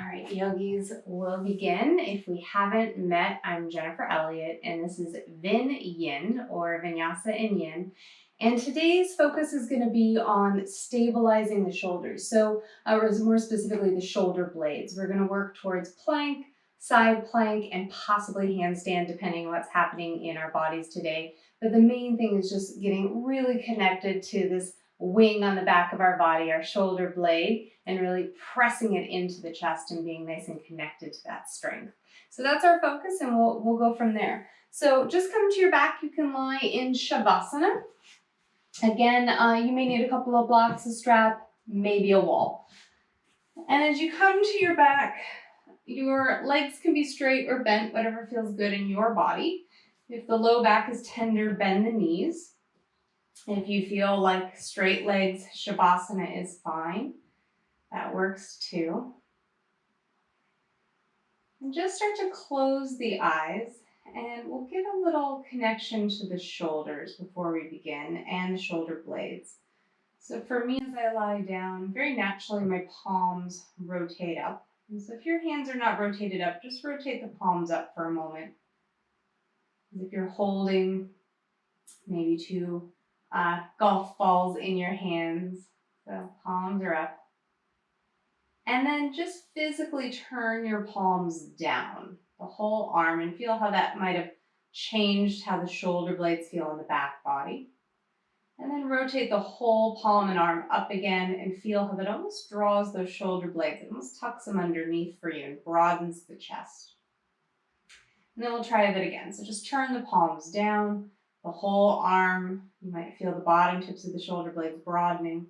right, yogis, we'll begin. If we haven't met, I'm Jennifer Elliott, and this is VinYin, or Vinyasa in Yin. And today's focus is going to be on stabilizing the shoulders. So, more specifically, the shoulder blades. We're going to work towards plank, side plank, and possibly handstand, depending on what's happening in our bodies today. But the main thing is just getting really connected to this wing on the back of our body, our shoulder blade, and really pressing it into the chest and being nice and connected to that strength. So that's our focus, and we'll go from there. So just come to your back. You can lie in Shavasana. Again, you may need a couple of blocks, a strap, maybe a wall. And as you come to your back, your legs can be straight or bent, whatever feels good in your body. If the low back is tender, bend the knees. If you feel like straight legs, Shavasana is fine. That works too. And just start to close the eyes, and we'll get a little connection to the shoulders before we begin, and the shoulder blades. So for me, as I lie down, very naturally my palms rotate up. And so if your hands are not rotated up, just rotate the palms up for a moment. As if you're holding maybe two golf balls in your hands. So palms are up. And then just physically turn your palms down, the whole arm, and feel how that might have changed how the shoulder blades feel in the back body. And then rotate the whole palm and arm up again and feel how that almost draws those shoulder blades. It almost tucks them underneath for you and broadens the chest. And then we'll try that again. So just turn the palms down, the whole arm. You might feel the bottom tips of the shoulder blades broadening.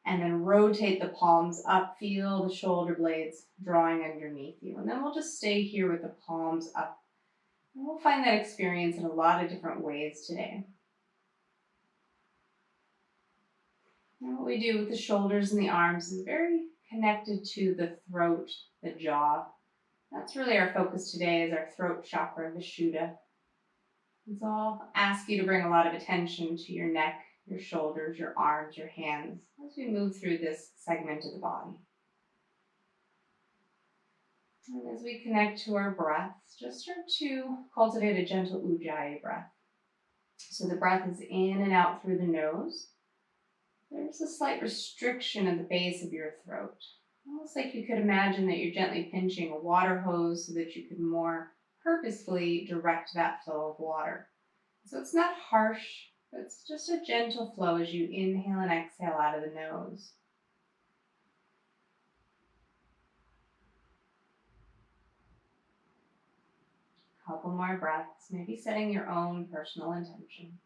And then rotate the palms up, feel the shoulder blades drawing underneath you. And then we'll just stay here with the palms up. And we'll find that experience in a lot of different ways today. And what we do with the shoulders and the arms is very connected to the throat, the jaw. That's really our focus today, is our throat chakra, Vishuddha. And so I'll ask you to bring a lot of attention to your neck, your shoulders, your arms, your hands, as we move through this segment of the body. And as we connect to our breaths, just start to cultivate a gentle Ujjayi breath. So the breath is in and out through the nose. There's a slight restriction at the base of your throat. Almost like you could imagine that you're gently pinching a water hose so that you could more purposefully direct that flow of water. So it's not harsh. It's just a gentle flow as you inhale and exhale out of the nose. A couple more breaths, maybe setting your own personal intention.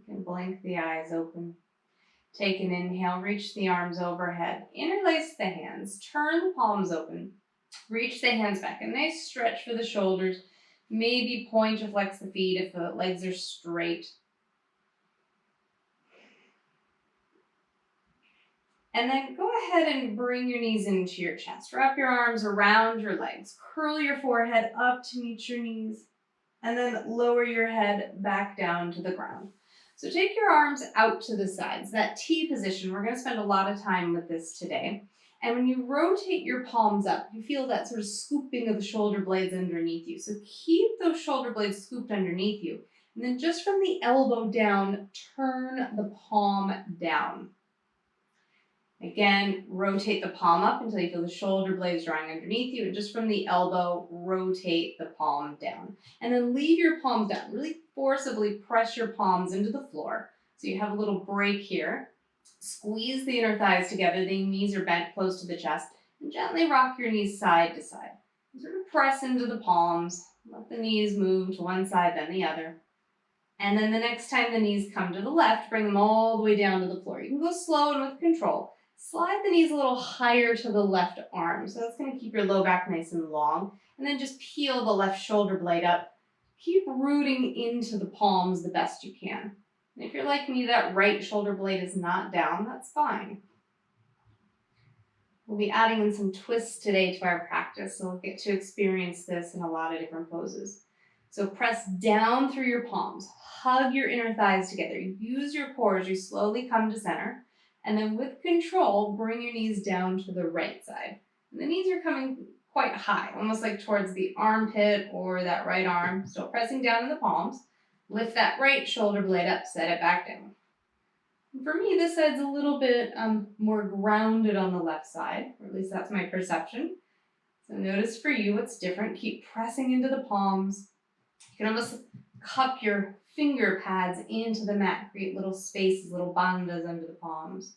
You can blink the eyes open. Take an inhale, reach the arms overhead. Interlace the hands, turn the palms open. Reach the hands back. A nice stretch for the shoulders. Maybe point or flex the feet if the legs are straight. And then go ahead and bring your knees into your chest. Wrap your arms around your legs. Curl your forehead up to meet your knees. And then lower your head back down to the ground. So take your arms out to the sides, that T position. We're going to spend a lot of time with this today. And when you rotate your palms up, you feel that sort of scooping of the shoulder blades underneath you. So keep those shoulder blades scooped underneath you. And then just from the elbow down, turn the palm down. Again, rotate the palm up until you feel the shoulder blades drawing underneath you. And just from the elbow, rotate the palm down. And then leave your palms down. Really forcibly press your palms into the floor. So you have a little break here. Squeeze the inner thighs together. The knees are bent close to the chest. And gently rock your knees side to side. Sort of press into the palms. Let the knees move to one side, then the other. And then the next time the knees come to the left, bring them all the way down to the floor. You can go slow and with control. Slide the knees a little higher to the left arm. So that's going to keep your low back nice and long. And then just peel the left shoulder blade up. Keep rooting into the palms the best you can. And if you're like me, that right shoulder blade is not down, that's fine. We'll be adding in some twists today to our practice, so we'll get to experience this in a lot of different poses. So press down through your palms, hug your inner thighs together, use your core as you slowly come to center, and then with control, bring your knees down to the right side. And the knees are coming quite high, almost like towards the armpit or that right arm, still pressing down in the palms. Lift that right shoulder blade up, set it back down. For me, this side's a little bit more grounded on the left side, or at least that's my perception. So notice for you what's different. Keep pressing into the palms. You can almost cup your finger pads into the mat, create little spaces, little bandas under the palms.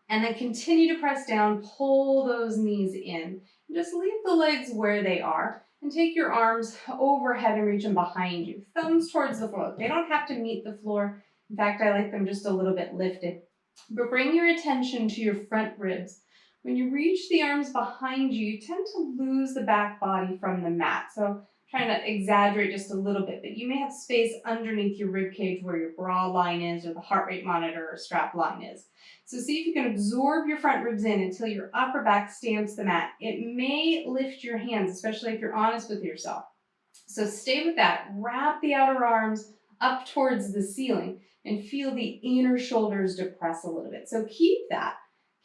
And then continue to press down, pull those knees in. And just leave the legs where they are. And take your arms overhead and reach them behind you. Thumbs towards the floor. They don't have to meet the floor. In fact, I like them just a little bit lifted. But bring your attention to your front ribs. When you reach the arms behind you, you tend to lose the back body from the mat. So I'm trying to exaggerate just a little bit, but you may have space underneath your rib cage where your bra line is or the heart rate monitor or strap line is. So see if you can absorb your front ribs in until your upper back stamps the mat. It may lift your hands, especially if you're honest with yourself. So stay with that. Wrap the outer arms up towards the ceiling and feel the inner shoulders depress a little bit. So keep that.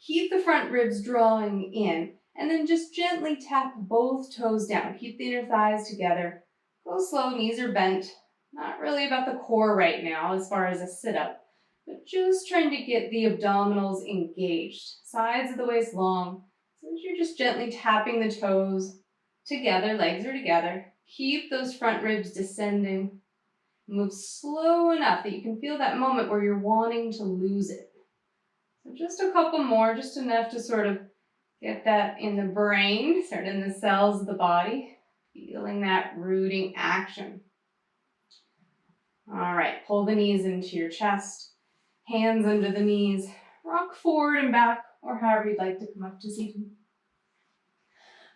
Keep the front ribs drawing in, and then just gently tap both toes down. Keep the inner thighs together. Go slow, knees are bent. Not really about the core right now as far as a sit-up, but just trying to get the abdominals engaged. Sides of the waist long. So you're just gently tapping the toes together, legs are together. Keep those front ribs descending. Move slow enough that you can feel that moment where you're wanting to lose it. So just a couple more, just enough to sort of get that in the brain, start in the cells of the body, feeling that rooting action. All right, pull the knees into your chest, hands under the knees, rock forward and back, or however you'd like to come up to seated.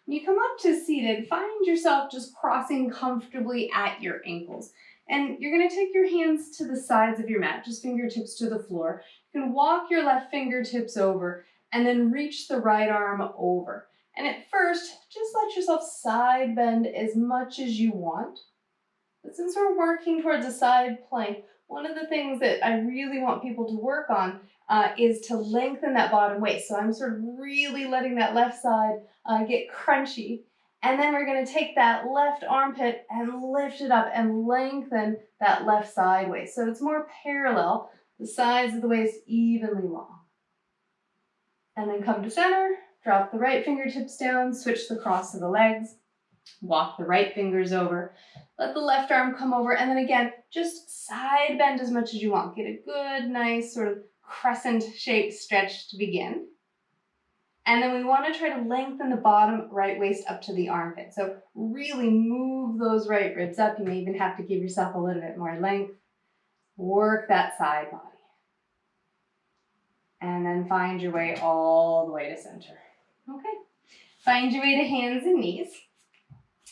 When you come up to seated, find yourself just crossing comfortably at your ankles. And you're going to take your hands to the sides of your mat, just fingertips to the floor. You can walk your left fingertips over and then reach the right arm over. And at first, just let yourself side bend as much as you want. But since we're working towards a side plank, one of the things that I really want people to work on is to lengthen that bottom waist. So I'm sort of really letting that left side get crunchy. And then we're going to take that left armpit and lift it up and lengthen that left side waist. So it's more parallel, the sides of the waist evenly long. And then come to center, drop the right fingertips down, switch the cross of the legs, walk the right fingers over, let the left arm come over, and then again, just side bend as much as you want. Get a good, nice sort of crescent shaped stretch to begin. And then we want to try to lengthen the bottom right waist up to the armpit. So really move those right ribs up. You may even have to give yourself a little bit more length. Work that side body. And then find your way all the way to center. Okay. Find your way to hands and knees.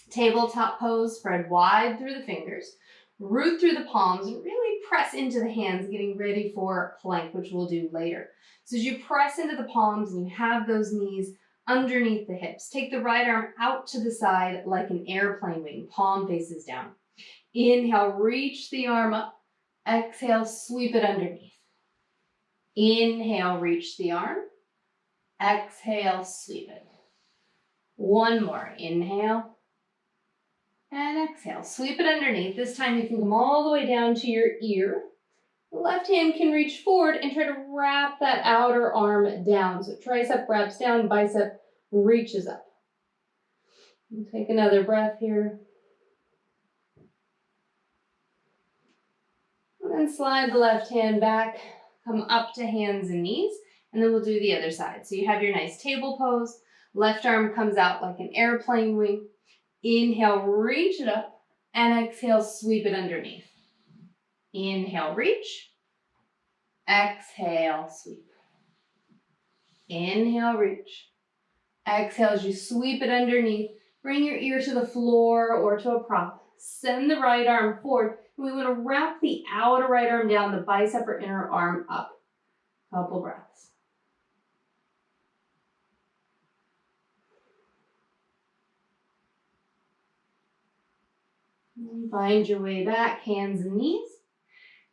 Tabletop pose, spread wide through the fingers. Root through the palms and really press into the hands, getting ready for plank, which we'll do later. So as you press into the palms and you have those knees underneath the hips, take the right arm out to the side like an airplane wing, palm faces down. Inhale, reach the arm up. Exhale, sweep it underneath. Inhale, reach the arm. Exhale, sweep it. One more. Inhale. And exhale. Sweep it underneath. This time you can come all the way down to your ear. The left hand can reach forward and try to wrap that outer arm down. So tricep wraps down, bicep reaches up. Take another breath here. And then slide the left hand back, come up to hands and knees, and then we'll do the other side. So you have your nice table pose. Left arm comes out like an airplane wing. Inhale, reach it up, and exhale, sweep it underneath. Inhale, reach. Exhale, sweep. Inhale, reach. Exhale as you sweep it underneath. Bring your ear to the floor or to a prop. Send the right arm forward. We want to wrap the outer right arm down, the bicep or inner arm up. Couple breaths. Find your way back, hands and knees.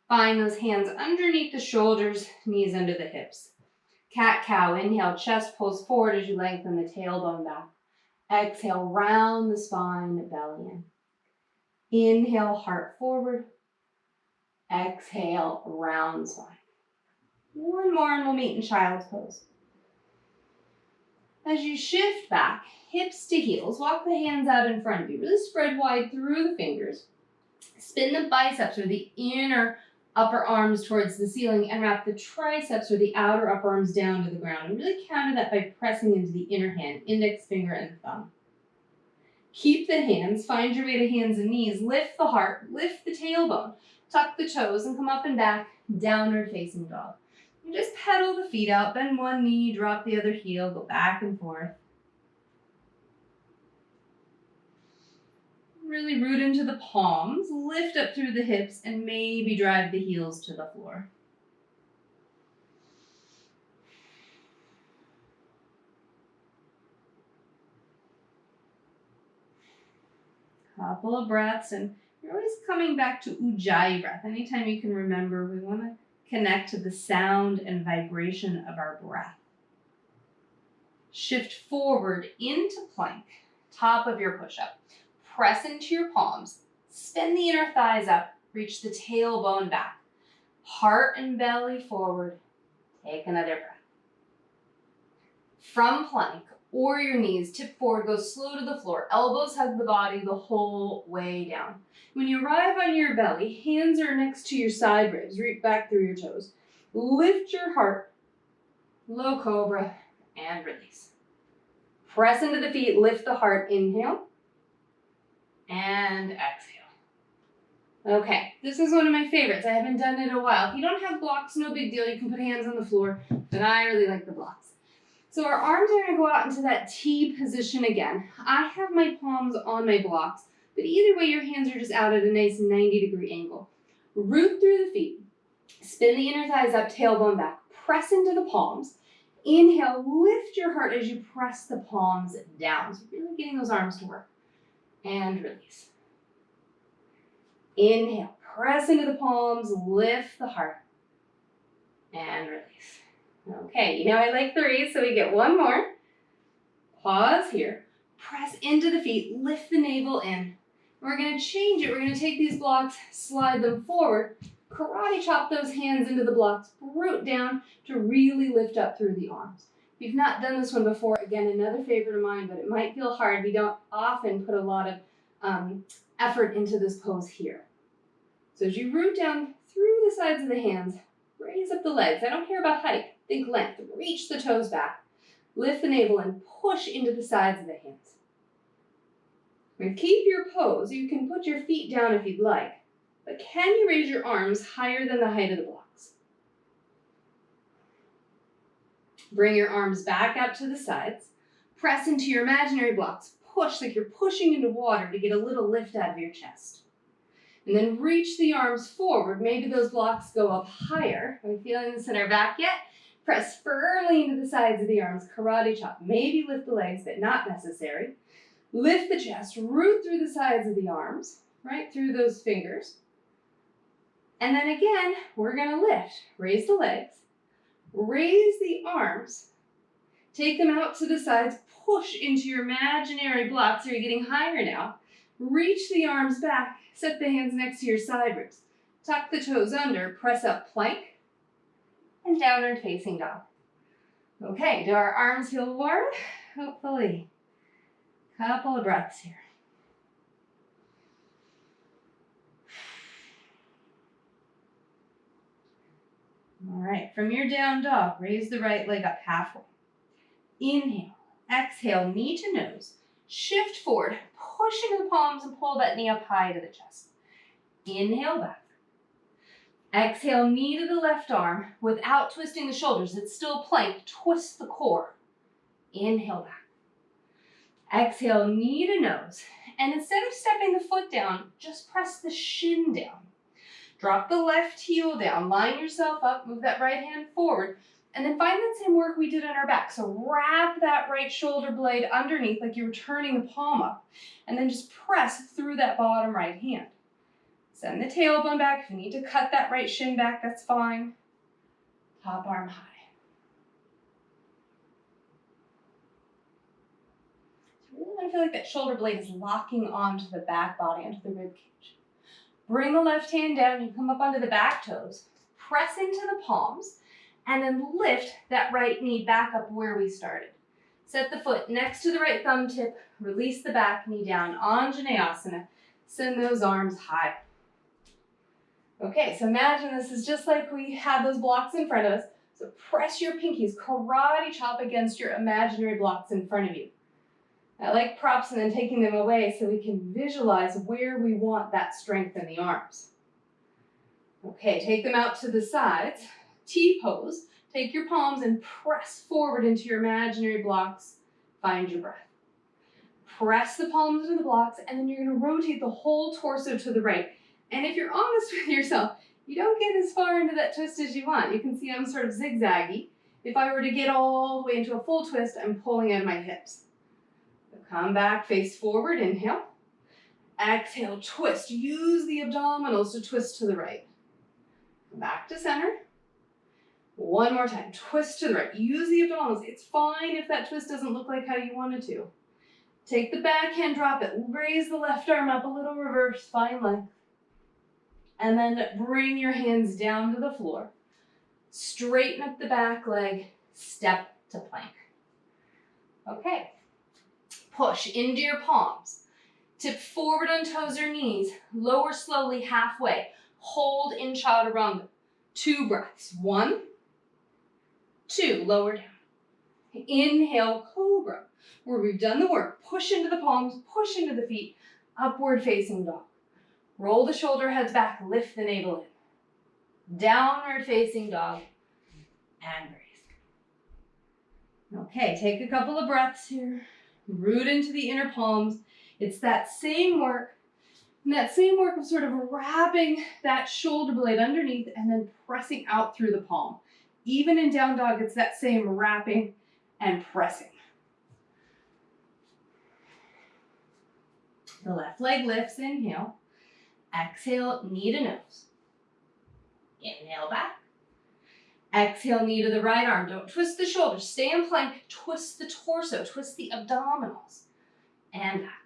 Find those hands underneath the shoulders, knees under the hips. Cat-cow, inhale, chest pulls forward as you lengthen the tailbone back. Exhale, round the spine, belly in. Inhale, heart forward. Exhale, round spine. One more and we'll meet in child's pose. As you shift back, hips to heels, walk the hands out in front of you. Really spread wide through the fingers. Spin the biceps or the inner upper arms towards the ceiling and wrap the triceps or the outer upper arms down to the ground. And really counter that by pressing into the inner hand, index finger and thumb. Keep the hands, find your way to hands and knees, lift the heart, lift the tailbone, tuck the toes and come up and back, downward facing dog. You just pedal the feet out, bend one knee, drop the other heel, go back and forth. Really root into the palms, lift up through the hips, and maybe drive the heels to the floor. Couple of breaths, and you're always coming back to Ujjayi breath. Anytime you can remember, we want to connect to the sound and vibration of our breath. Shift forward into plank, top of your push-up. Press into your palms, spin the inner thighs up, reach the tailbone back. Heart and belly forward. Take another breath. From plank or your knees, tip forward, go slow to the floor. Elbows hug the body the whole way down. When you arrive on your belly, hands are next to your side ribs. Reach back through your toes. Lift your heart, low cobra, and release. Press into the feet, lift the heart, inhale. And exhale. Okay, this is one of my favorites. I haven't done it in a while. If you don't have blocks, no big deal. You can put hands on the floor, but I really like the blocks. So our arms are gonna go out into that T position again. I have my palms on my blocks, but either way, your hands are just out at a nice 90-degree angle. Root through the feet. Spin the inner thighs up, tailbone back. Press into the palms. Inhale, lift your heart as you press the palms down. So really getting those arms to work. And release. Inhale, press into the palms, lift the heart, and release. Okay, you know I like threes, so we get one more. Pause here, press into the feet, lift the navel in. We're gonna change it, we're gonna take these blocks, slide them forward, karate chop those hands into the blocks, root down to really lift up through the arms. If you've not done this one before, again, another favorite of mine, but it might feel hard. We don't often put a lot of effort into this pose here. So as you root down through the sides of the hands, raise up the legs. I don't care about height. Think length. Reach the toes back. Lift the navel and push into the sides of the hands. And keep your pose. You can put your feet down if you'd like, but can you raise your arms higher than the height of the blocks? Bring your arms back out to the sides. Press into your imaginary blocks. Push like you're pushing into water to get a little lift out of your chest. And then reach the arms forward. Maybe those blocks go up higher. Are we feeling this in our back yet? Press firmly into the sides of the arms. Karate chop. Maybe lift the legs, but not necessary. Lift the chest. Root through the sides of the arms, right through those fingers. And then again, we're going to lift. Raise the legs. Raise the arms. Take them out to the sides. Push into your imaginary blocks. Are you getting higher now? Reach the arms back. Set the hands next to your side ribs. Tuck the toes under. Press up plank. And downward facing dog. Okay, do our arms feel warm? Hopefully. Couple of breaths here. All right, from your down dog, raise the right leg up halfway. Inhale, exhale, knee to nose. Shift forward, push into the palms and pull that knee up high to the chest. Inhale back. Exhale, knee to the left arm without twisting the shoulders. It's still plank. Twist the core. Inhale back. Exhale, knee to nose. And instead of stepping the foot down, just press the shin down. Drop the left heel down. Line yourself up. Move that right hand forward. And then find that same work we did on our back. So wrap that right shoulder blade underneath like you're turning the palm up. And then just press through that bottom right hand. Send the tailbone back. If you need to cut that right shin back, that's fine. Top arm high. So really want to feel like that shoulder blade is locking onto the back body, onto the rib cage. Bring the left hand down. You come up onto the back toes. Press into the palms. And then lift that right knee back up where we started. Set the foot next to the right thumb tip. Release the back knee down. Anjaneyasana. Send those arms high. Okay, so imagine this is just like we had those blocks in front of us. So press your pinkies, karate chop against your imaginary blocks in front of you. I like props and then taking them away so we can visualize where we want that strength in the arms. Okay, take them out to the sides. T pose. Take your palms and press forward into your imaginary blocks. Find your breath. Press the palms into the blocks, and then you're going to rotate the whole torso to the right. And if you're honest with yourself, you don't get as far into that twist as you want. You can see I'm sort of zigzaggy. If I were to get all the way into a full twist, I'm pulling out of my hips. So come back, face forward, inhale. Exhale, twist. Use the abdominals to twist to the right. Back to center. One more time, twist to the right. Use the abdominals. It's fine if that twist doesn't look like how you want it to. Take the back hand, drop it. Raise the left arm up a little, reverse, find length. And then bring your hands down to the floor. Straighten up the back leg, step to plank. Okay, push into your palms. Tip forward on toes or knees. Lower slowly halfway. Hold in chaturanga. 2 breaths. 1, 2, lower down. Inhale, cobra, where we've done the work. Push into the palms, push into the feet, upward facing dog. Roll the shoulder heads back, lift the navel in. Downward facing dog, and breathe. Okay, take a couple of breaths here. Root into the inner palms. It's that same work, and that same work of sort of wrapping that shoulder blade underneath and then pressing out through the palm. Even in down dog, it's that same wrapping and pressing. The left leg lifts, inhale. Exhale, knee to nose. Inhale back. Exhale, knee to the right arm. Don't twist the shoulders. Stay in plank. Twist the torso. Twist the abdominals. And back.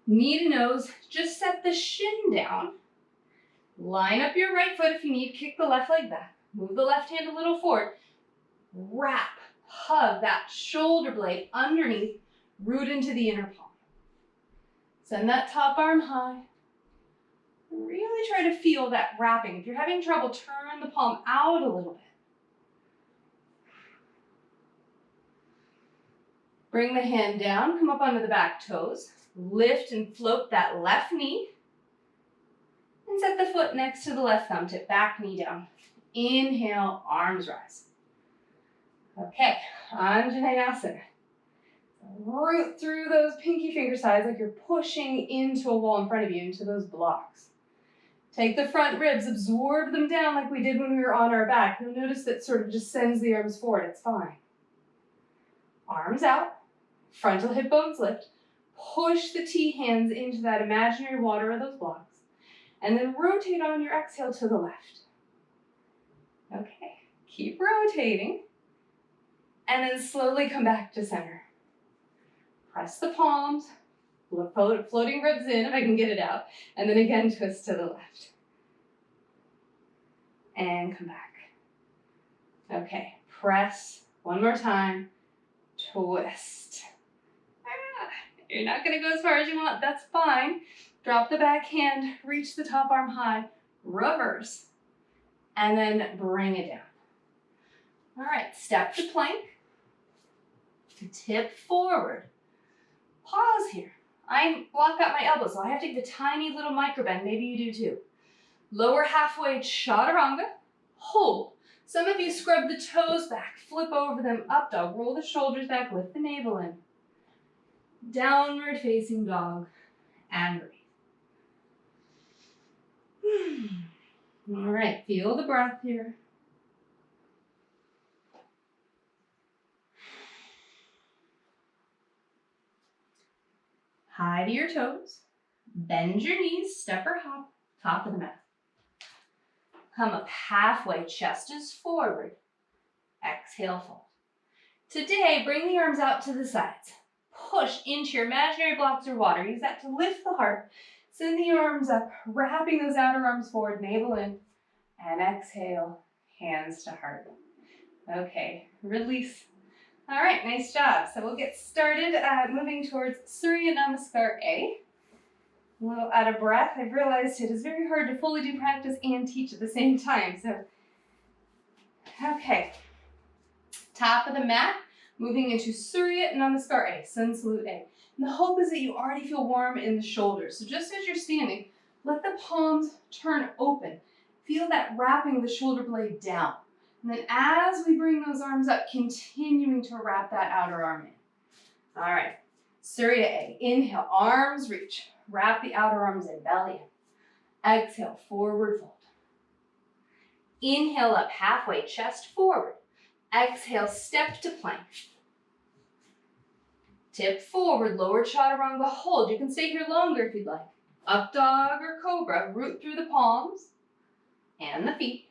Knee to nose. Just set the shin down. Line up your right foot if you need. Kick the left leg back. Move the left hand a little forward. Wrap, hug that shoulder blade underneath. Root into the inner palm. Send that top arm high. Really try to feel that wrapping. If you're having trouble, turn the palm out a little bit. Bring the hand down, come up onto the back toes. Lift and float that left knee. And set the foot next to the left thumb tip, back knee down. Inhale, arms rise. Okay, Anjaneyasana. Root through those pinky finger sides like you're pushing into a wall in front of you, into those blocks. Take the front ribs, absorb them down like we did when we were on our back. You'll notice that sort of just sends the arms forward. It's fine. Arms out, frontal hip bones lift. Push the T hands into that imaginary water of those blocks. And then rotate on your exhale to the left. Okay, keep rotating. And then slowly come back to center. Press the palms, floating ribs in if I can get it out. And then again, twist to the left. And come back. Okay, press one more time, twist. You're not gonna go as far as you want, that's fine. Drop the back hand, reach the top arm high, reverse, and then bring it down. All right, step to plank, tip forward. Pause here. I block out my elbows, so I have to give a tiny little micro bend. Maybe you do too. Lower halfway, chaturanga, hold. Some of you scrub the toes back, flip over them, up dog, roll the shoulders back, lift the navel in. Downward facing dog, and breathe. All right, feel the breath here. high to your toes. Bend your knees, step or hop, top of the mat. Come up halfway, chest is forward. Exhale, fold. Today, bring the arms out to the sides. Push into your imaginary blocks or water. Use that to lift the heart. Send the arms up, wrapping those outer arms forward, navel in. And exhale, hands to heart. Okay, release. All right, nice job. So we'll get started moving towards Surya Namaskar A. A little out of breath. I've realized it is very hard to fully do practice and teach at the same time. So, okay. Top of the mat, moving into Surya Namaskar A, Sun Salute A. And the hope is that you already feel warm in the shoulders. So just as you're standing, let the palms turn open. Feel that wrapping the shoulder blade down. And then as we bring those arms up, continuing to wrap that outer arm in. All right, Surya A. Inhale, arms reach. Wrap the outer arms in, belly in. Exhale, forward fold. Inhale up halfway, chest forward. Exhale, step to plank. Tip forward, lower chaturanga, hold. You can stay here longer if you'd like. Up dog or cobra, root through the palms and the feet.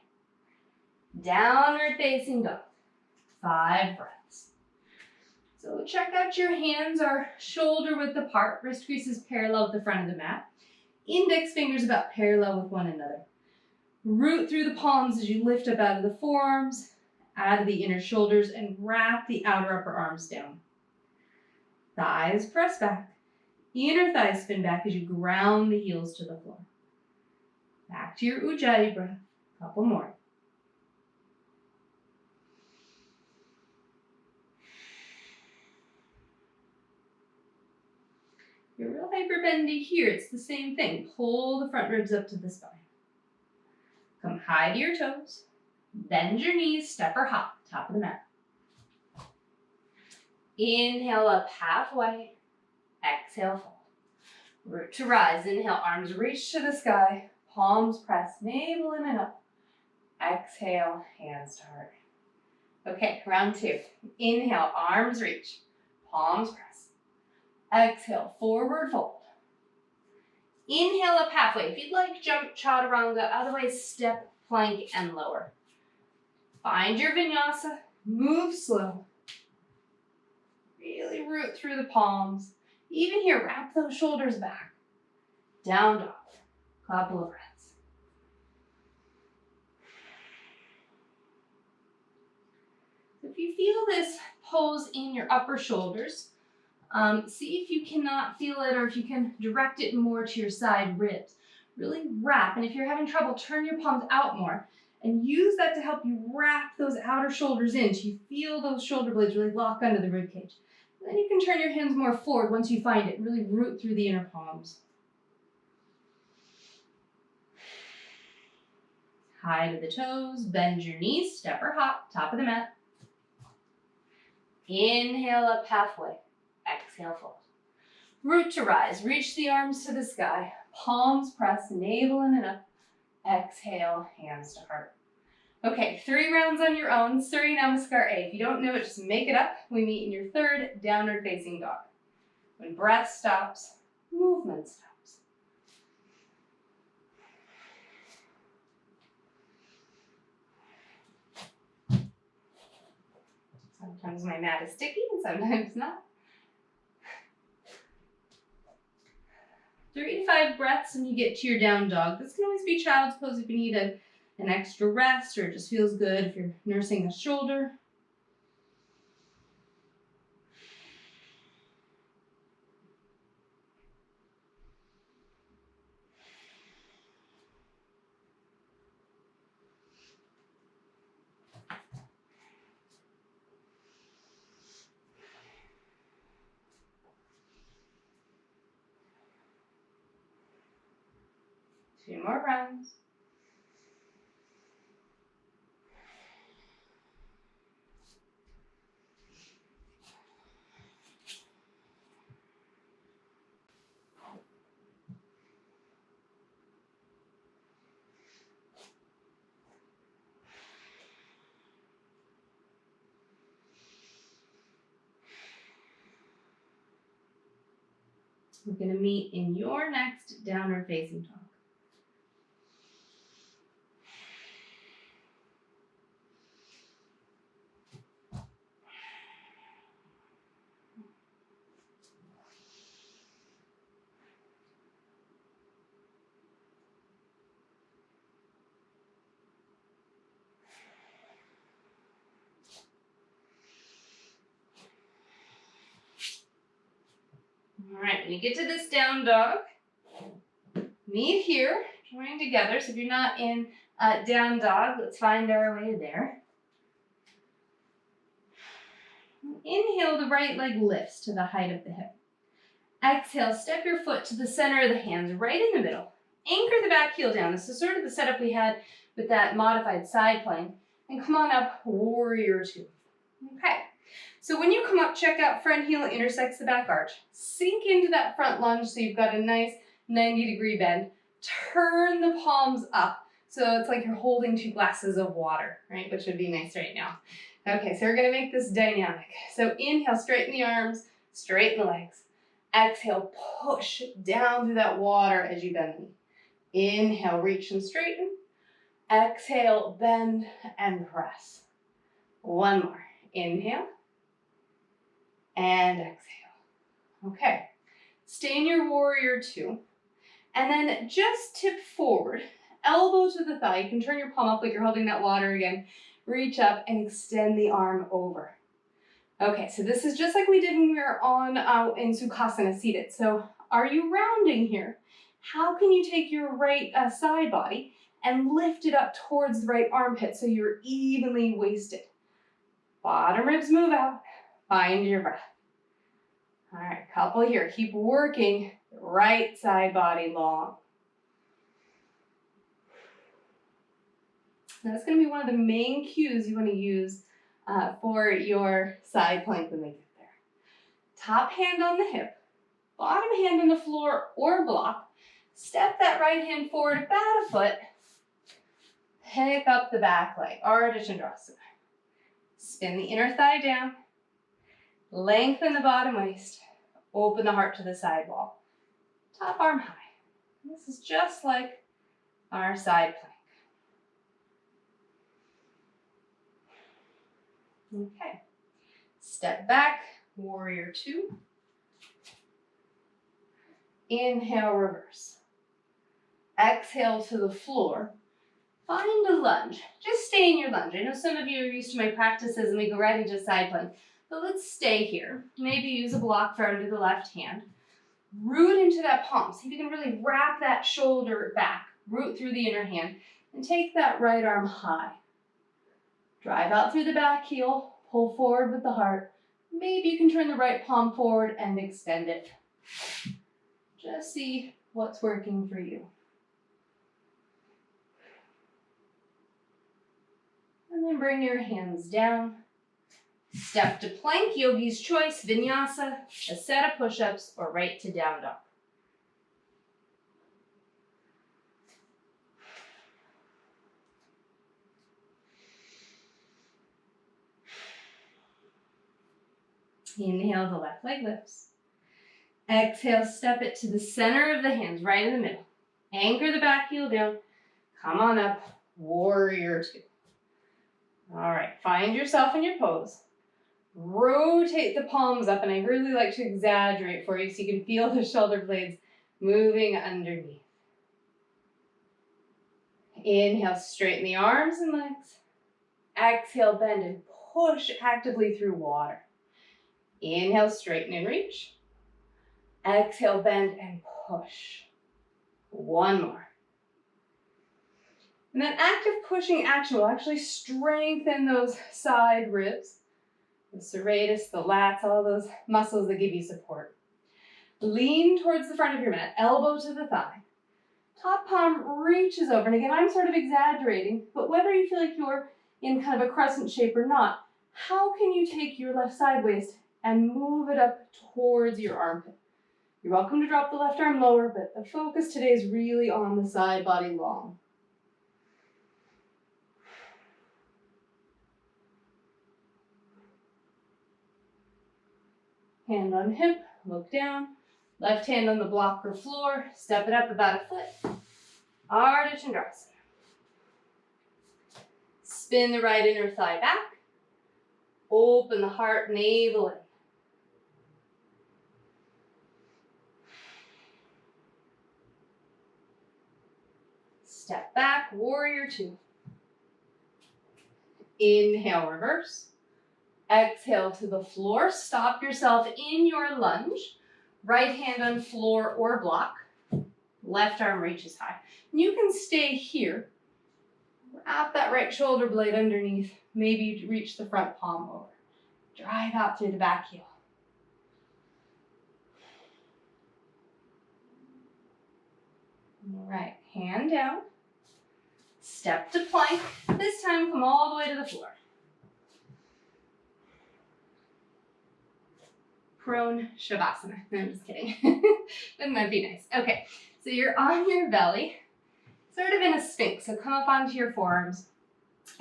Downward facing dog. 5 breaths. So check out your hands are shoulder width apart, wrist creases parallel with the front of the mat. Index fingers about parallel with one another. Root through the palms as you lift up out of the forearms, out of the inner shoulders, and wrap the outer upper arms down. Thighs press back. Inner thighs spin back as you ground the heels to the floor. Back to your Ujjayi breath. Couple more. You're real hyperbendy here. It's the same thing. Pull the front ribs up to the spine. Come high to your toes. Bend your knees, step or hop, top of the mat. Inhale up halfway. Exhale, fold. Root to rise. Inhale, arms reach to the sky. Palms press, navel in and up. Exhale, hands to heart. Okay, round 2. Inhale, arms reach. Palms press. Exhale, forward fold. Inhale up halfway. If you'd like, jump chaturanga. Otherwise, step, plank, and lower. Find your vinyasa. Move slow. Really root through the palms. Even here, wrap those shoulders back. Down dog. Couple of breaths. If you feel this pose in your upper shoulders, see if you cannot feel it or if you can direct it more to your side ribs. Really wrap, and if you're having trouble, turn your palms out more and use that to help you wrap those outer shoulders in so you feel those shoulder blades really lock under the rib cage. And then you can turn your hands more forward once you find it. Really root through the inner palms. High to the toes, bend your knees, step or hop, top of the mat. Inhale up halfway. Exhale, fold. Root to rise. Reach the arms to the sky. Palms press, navel in and up. Exhale, hands to heart. Okay, 3 rounds on your own. Surya Namaskar A. If you don't know it, just make it up. We meet in your 3rd downward facing dog. When breath stops, movement stops. Sometimes my mat is sticky and sometimes not. 3 to 5 breaths when you get to your down dog. This can always be child's pose if you need an extra rest or it just feels good if you're nursing a shoulder. Two more rounds. We're going to meet in your next downward facing dog. All right, when you get to this down dog, meet here, join together. So if you're not in down dog, let's find our way there. Inhale, the right leg lifts to the height of the hip. Exhale, step your foot to the center of the hands, right in the middle. Anchor the back heel down. This is sort of the setup we had with that modified side plank. And come on up, warrior two. Okay. So when you come up, check out front heel intersects the back arch. Sink into that front lunge so you've got a nice 90-degree bend. Turn the palms up. So it's like you're holding 2 glasses of water, right? Which would be nice right now. Okay, so we're gonna make this dynamic. So inhale, straighten the arms, straighten the legs. Exhale, push down through that water as you bend the knee. Inhale, reach and straighten. Exhale, bend and press. One more. Inhale and exhale. Okay, stay in your warrior two. And then just tip forward, elbow to the thigh. You can turn your palm up like you're holding that water again. Reach up and extend the arm over. Okay, so this is just like we did when we were on in Sukhasana seated. So are you rounding here? How can you take your right side body and lift it up towards the right armpit so you're evenly waisted? Bottom ribs move out. Find your breath. All right, couple here. Keep working the right side body long. Now, that's going to be one of the main cues you want to use for your side plank when we get there. Top hand on the hip, bottom hand on the floor or block. Step that right hand forward about a foot. Pick up the back leg, Ardha Chandrasana. Spin the inner thigh down. Lengthen the bottom waist. Open the heart to the side wall. Top arm high. This is just like our side plank. Okay. Step back, warrior two. Inhale, reverse. Exhale to the floor. Find a lunge. Just stay in your lunge. I know some of you are used to my practices and we go right into side plank, but let's stay here. Maybe use a block for under the left hand. Root into that palm. See if you can really wrap that shoulder back. Root through the inner hand and take that right arm high. Drive out through the back heel. Pull forward with the heart. Maybe you can turn the right palm forward and extend it. Just see what's working for you. And then bring your hands down. Step to plank, yogi's choice, vinyasa, a set of push-ups, or right to down dog. Inhale, the left leg lifts. Exhale, step it to the center of the hands, right in the middle. Anchor the back heel down. Come on up, warrior two. All right, find yourself in your pose. Rotate the palms up, and I really like to exaggerate for you so you can feel the shoulder blades moving underneath. Inhale, straighten the arms and legs. Exhale, bend and push actively through water. Inhale, straighten and reach. Exhale, bend and push. One more. And that active pushing action will actually strengthen those side ribs, the serratus, the lats, all those muscles that give you support. Lean towards the front of your mat, elbow to the thigh. Top palm reaches over. And again, I'm sort of exaggerating, but whether you feel like you're in kind of a crescent shape or not, how can you take your left side waist and move it up towards your armpit? You're welcome to drop the left arm lower, but the focus today is really on the side body long. Hand on hip, look down, Left hand on the block or floor, step it up about a foot. Ardha Chandrasana. Spin the right inner thigh back. Open the heart, navel in. Step back, warrior two. Inhale, reverse. Exhale to the floor. Stop yourself in your lunge. Right hand on floor or block. Left arm reaches high. And you can stay here. Wrap that right shoulder blade underneath. Maybe you reach the front palm over. Drive out through the back heel. All right, hand down. Step to plank. This time come all the way to the floor. Prone Shavasana. No, I'm just kidding. Wouldn't that be nice? Okay, so you're on your belly, sort of in a sphinx. So come up onto your forearms.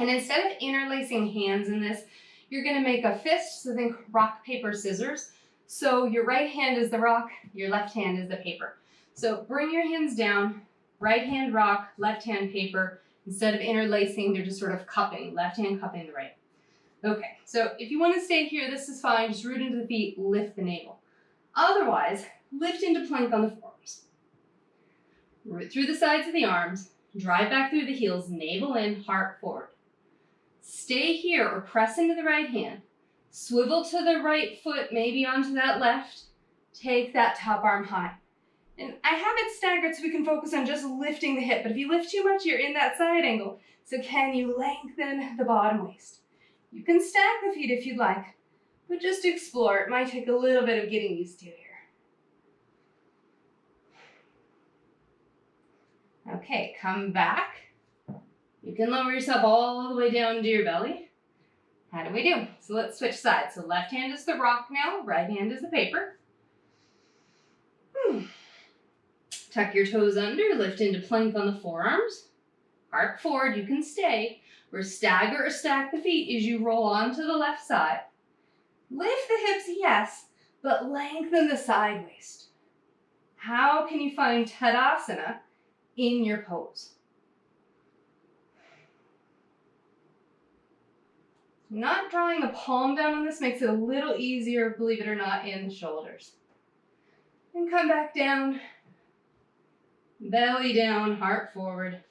And instead of interlacing hands in this, you're going to make a fist. So think rock, paper, scissors. So your right hand is the rock, your left hand is the paper. So bring your hands down, right hand rock, left hand paper. Instead of interlacing, they're just sort of cupping, left hand cupping the right. Okay, so if you want to stay here, this is fine. Just root into the feet, lift the navel. Otherwise, lift into plank on the forearms. Root through the sides of the arms, drive back through the heels, navel in, heart forward. Stay here or press into the right hand. Swivel to the right foot, maybe onto that left. Take that top arm high. And I have it staggered so we can focus on just lifting the hip, but if you lift too much, you're in that side angle. So can you lengthen the bottom waist? You can stack the feet if you'd like, but just explore. It might take a little bit of getting used to here. Okay, come back. You can lower yourself all the way down to your belly. How do we do? So let's switch sides. So left hand is the rock now, right hand is the paper. Tuck your toes under, lift into plank on the forearms. Arc forward, you can stay. Or stagger or stack the feet as you roll onto the left side. Lift the hips, yes, but lengthen the side waist. How can you find Tadasana in your pose? Not drawing the palm down on this makes it a little easier, believe it or not, in the shoulders. And come back down, belly down, heart forward.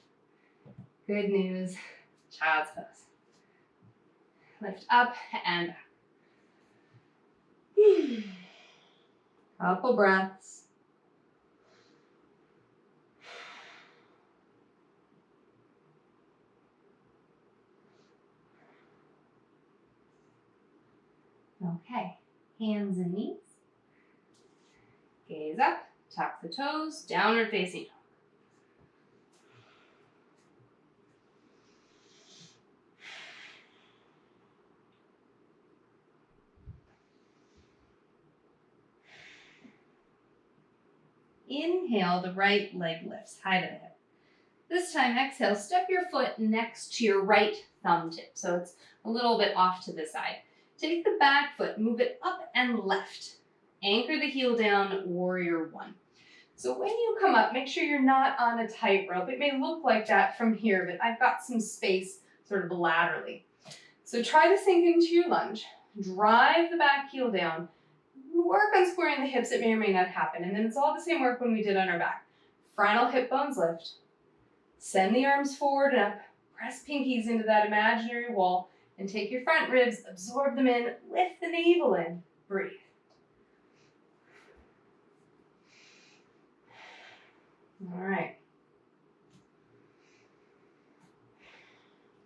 Good news. Child's pose. Lift up and back. Couple breaths. Okay, hands and knees. Gaze up, tuck the toes, downward facing dog. Inhale, the right leg lifts high to the hip. This time, exhale, step your foot next to your right thumb tip. So it's a little bit off to the side. Take the back foot, move it up and left. Anchor the heel down, warrior one. So when you come up, make sure you're not on a tightrope. It may look like that from here, but I've got some space sort of laterally. So try to sink into your lunge. Drive the back heel down. Work on squaring the hips. It may or may not happen. And then it's all the same work when we did on our back. Frontal hip bones lift. Send the arms forward and up. Press pinkies into that imaginary wall and take your front ribs, absorb them in, lift the navel in, breathe. All right.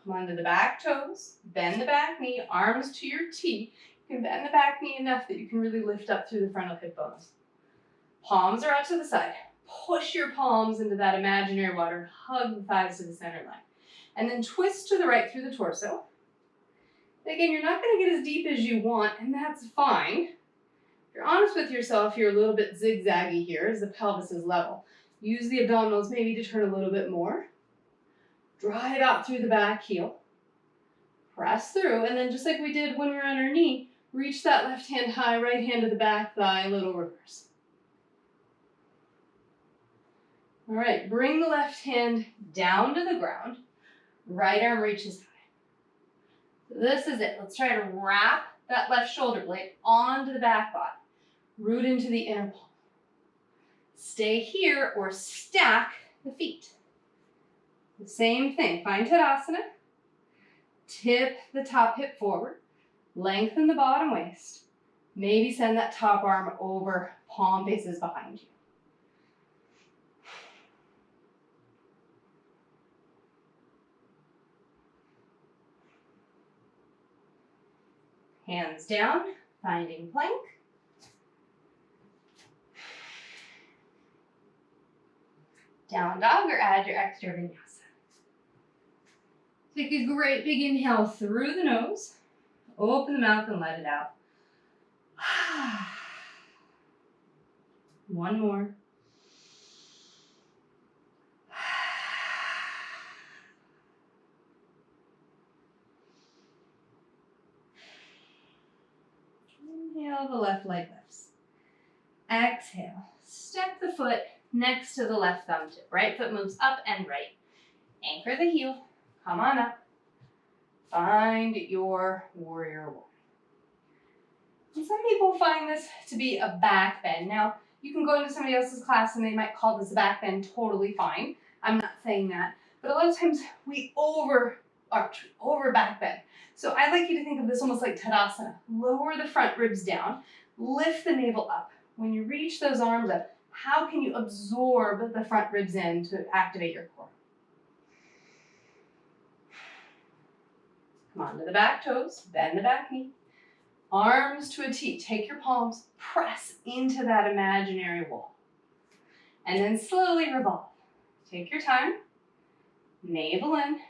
Come onto the back toes, bend the back knee, arms to your T. You can bend the back knee enough that you can really lift up through the frontal hip bones. Palms are out to the side. Push your palms into that imaginary water. Hug the thighs to the center line. And then twist to the right through the torso. Again, you're not going to get as deep as you want, and that's fine. If you're honest with yourself, you're a little bit zigzaggy here as the pelvis is level. Use the abdominals maybe to turn a little bit more. Drive out through the back heel. Press through, and then just like we did when we were on our knee, reach that left hand high, right hand to the back thigh, a little reverse. All right, bring the left hand down to the ground. Right arm reaches high. So this is it. Let's try to wrap that left shoulder blade onto the back body. Root into the inner palm. Stay here or stack the feet. The same thing. Find Tadasana. Tip the top hip forward. Lengthen the bottom waist. Maybe send that top arm over, palm faces behind you. Hands down, finding plank. Down dog or add your extra vinyasa. Take a great big inhale through the nose. Open the mouth and let it out. One more. Inhale, the left leg lifts. Exhale, step the foot next to the left thumb tip. Right foot moves up and right. Anchor the heel. Come on up. Find your warrior one. And some people find this to be a back bend. Now, you can go into somebody else's class and they might call this a back bend, totally fine. I'm not saying that. But a lot of times we over back bend. So I'd like you to think of this almost like Tadasana. Lower the front ribs down, lift the navel up. When you reach those arms up, how can you absorb the front ribs in to activate your core? Come on to the back toes, bend the back knee. Arms to a T. Take your palms, press into that imaginary wall. And then slowly revolve. Take your time, navel in,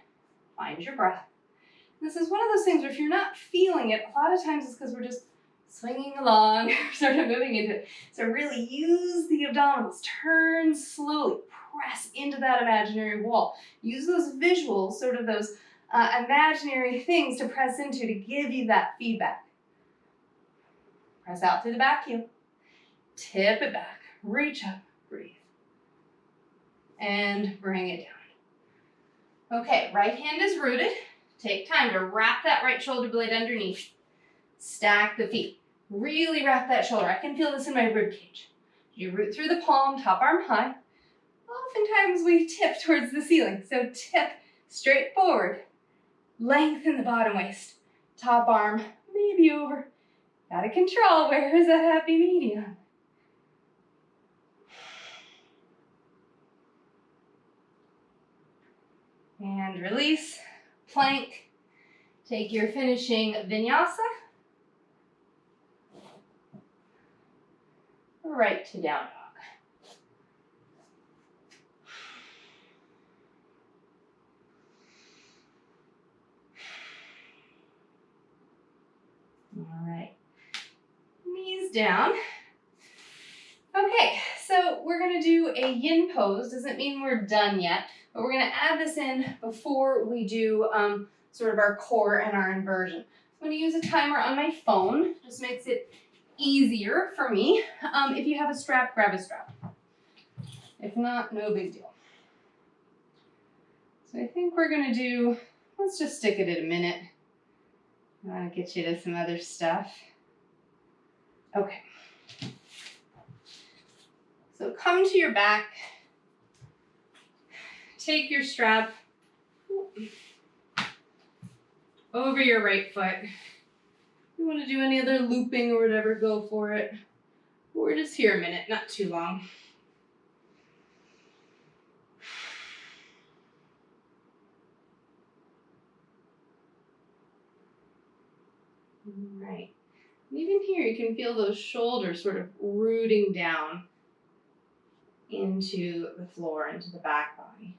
find your breath. This is one of those things where if you're not feeling it, a lot of times it's because we're just swinging along, sort of moving into it. So really use the abdominals, turn slowly, press into that imaginary wall. Use those visuals, sort of those imaginary things to press into to give you that feedback. Press out through the back heel. Tip it back. Reach up. Breathe. And bring it down. Okay, right hand is rooted. Take time to wrap that right shoulder blade underneath. Stack the feet. Really wrap that shoulder. I can feel this in my rib cage. You root through the palm, top arm high. Oftentimes we tip towards the ceiling. So tip straight forward. Lengthen the bottom waist. Top arm maybe over. Gotta control, where is that happy medium? And release, plank. Take your finishing vinyasa. Right to down dog. All right. Knees down. Okay, so we're going to do a Yin Pose. Doesn't mean we're done yet, but we're going to add this in before we do sort of our core and our inversion. I'm going to use a timer on my phone. Just makes it easier for me. If you have a strap, grab a strap. If not, no big deal. So I think we're going to do, let's just stick it at a minute. I want to get you to some other stuff. Okay. So come to your back. Take your strap over your right foot. If you want to do any other looping or whatever, go for it. We're just here a minute, not too long. All right. Even here, you can feel those shoulders sort of rooting down into the floor, into the back body.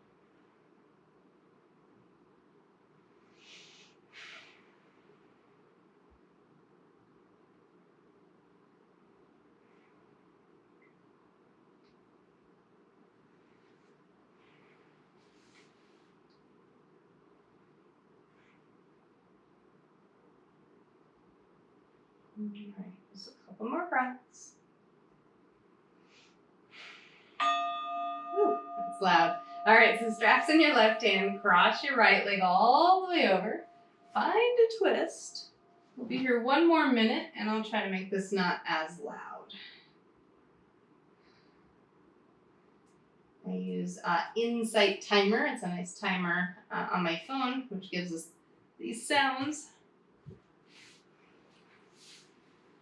All right, just a couple more breaths. Ooh, that's loud. All right, so straps in your left hand, cross your right leg all the way over. Find a twist. We'll be here one more minute, and I'll try to make this not as loud. I use Insight Timer. It's a nice timer on my phone, which gives us these sounds.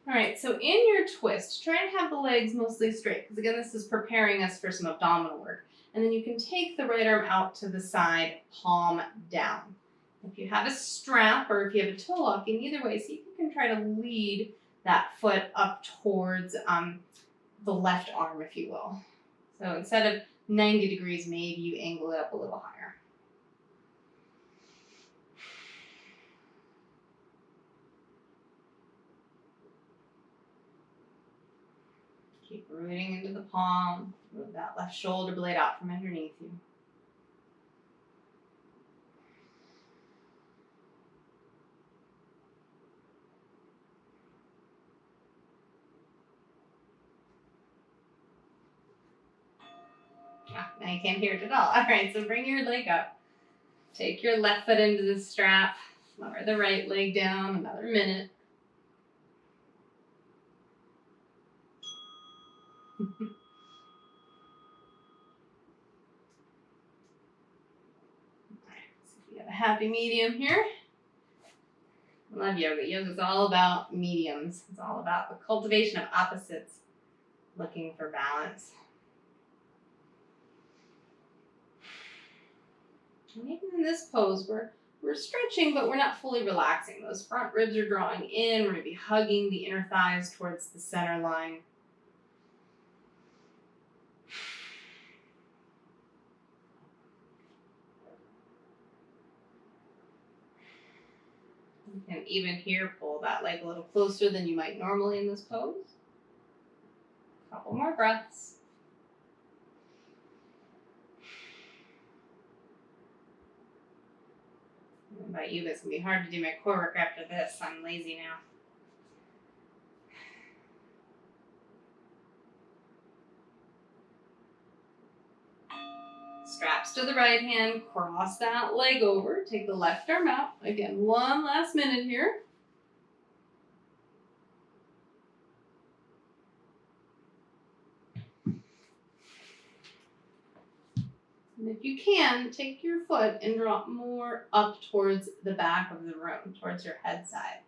All right, so in your twist, try and have the legs mostly straight, because again, this is preparing us for some abdominal work. And then you can take the right arm out to the side, palm down. If you have a strap or if you have a toe lock, in either way, see if you can try to lead that foot up towards the left arm, if you will. So instead of 90 degrees, maybe you angle it up a little higher. Keep rooting into the palm. Move that left shoulder blade out from underneath you. Now you can't hear it at all. All right, so bring your leg up. Take your left foot into the strap. Lower the right leg down. Another minute. All right, so we have a happy medium here. I love yoga. Yoga is all about mediums. It's all about the cultivation of opposites, looking for balance. And even in this pose, we're stretching, but we're not fully relaxing. Those front ribs are drawing in. We're going to be hugging the inner thighs towards the center line. You can even here pull that leg a little closer than you might normally in this pose. A couple more breaths. I don't know about you, but it's going to be hard to do my core work after this. I'm lazy now. Straps to the right hand, cross that leg over, take the left arm out. Again, one last minute here. And if you can, take your foot and drop more up towards the back of the room, towards your head side.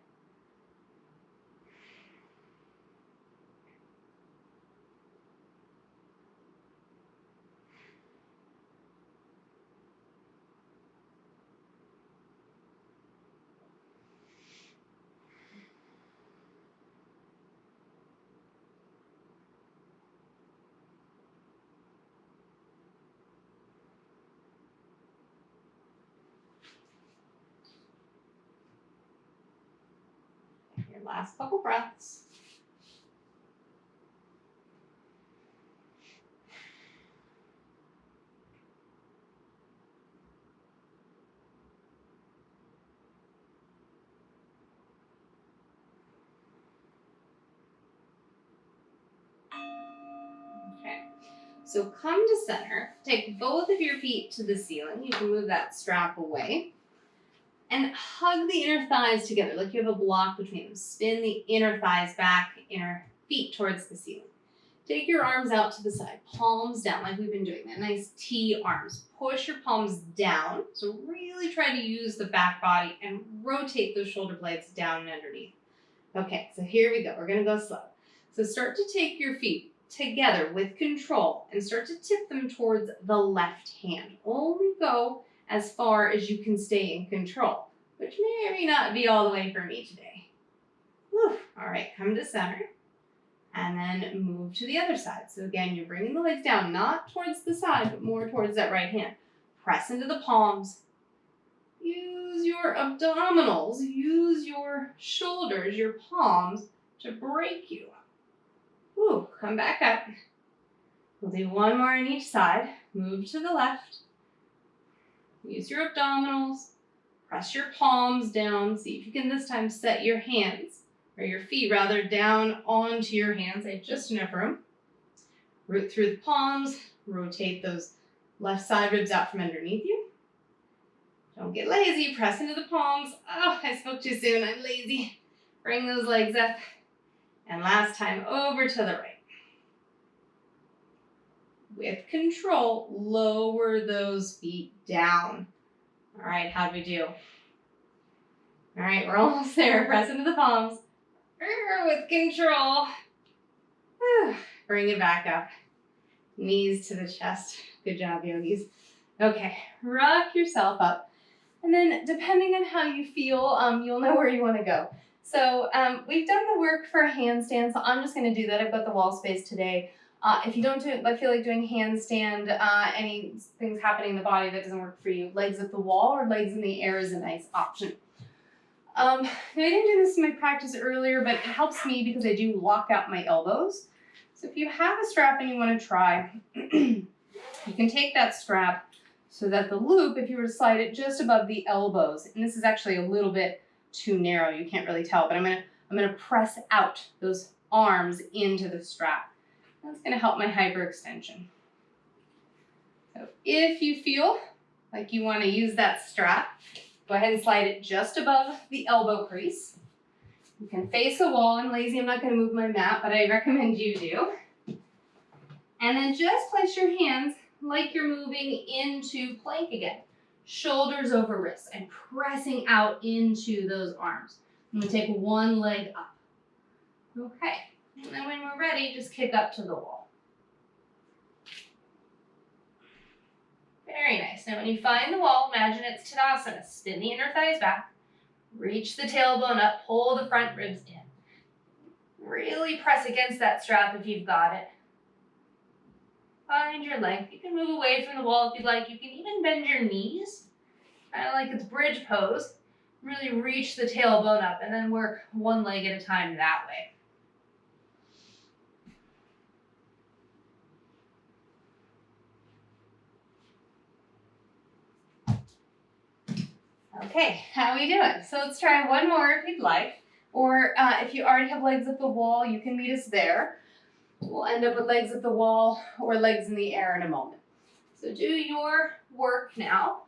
Your last couple breaths. Okay, so come to center. Take both of your feet to the ceiling. You can move that strap away. And hug the inner thighs together, like you have a block between them. Spin the inner thighs back, inner feet towards the ceiling. Take your arms out to the side, palms down, like we've been doing. That nice T arms. Push your palms down. So really try to use the back body and rotate those shoulder blades down and underneath. Okay, so here we go. We're gonna go slow. So start to take your feet together with control and start to tip them towards the left hand. Only go as far as you can stay in control, which may or may not be all the way for me today. Whew. All right, come to center and then move to the other side. So again, you're bringing the legs down, not towards the side, but more towards that right hand. Press into the palms. Use your abdominals, use your shoulders, your palms to break you. Whew. Come back up. We'll do one more on each side. Move to the left. Use your abdominals, press your palms down. See if you can this time set your hands, or your feet rather, down onto your hands. I have just enough room. Root through the palms, rotate those Left side ribs out from underneath you. Don't get lazy. Press into the palms. Oh, I spoke too soon. I'm lazy. Bring those legs up. And last time, over to the right. With control, lower those feet down. All right, how'd we do? All right, we're almost there. Press into the palms. With control. Bring it back up. Knees to the chest. Good job, yogis. Okay, rock yourself up. And then depending on how you feel, you'll know where you want to go. So we've done the work for a handstand, so I'm just going to do that. I've got the wall space today. If you don't feel like doing handstand, anything's happening in the body that doesn't work for you, legs at the wall or legs in the air is a nice option. Now, I didn't do this in my practice earlier, but it helps me because I do lock out my elbows. So if you have a strap and you want to try, you can take that strap so that the loop, if you were to slide it just above the elbows, and this is actually a little bit too narrow, you can't really tell, but I'm gonna press out those arms into the strap. That's gonna help my hyperextension. So if you feel like you wanna use that strap, go ahead and slide it just above the elbow crease. You can face a wall. I'm lazy, I'm not gonna move my mat, but I recommend you do. And then just place your hands like you're moving into plank again. Shoulders over wrists and pressing out into those arms. I'm gonna take one leg up. Okay, and then when we're ready, just kick up to the wall. Very nice. Now when you find the wall, imagine it's Tadasana. Spin the inner thighs back, reach the tailbone up, pull the front ribs in. Really press against that strap if you've got it. Find your length. You can move away from the wall if you'd like. You can even bend your knees, kind of like it's bridge pose. Really reach the tailbone up and then work one leg at a time that way. Okay, how are we doing? So let's try one more if you'd like. Or if you already have legs at the wall, you can meet us there. We'll end up with legs at the wall or legs in the air in a moment. So do your work now.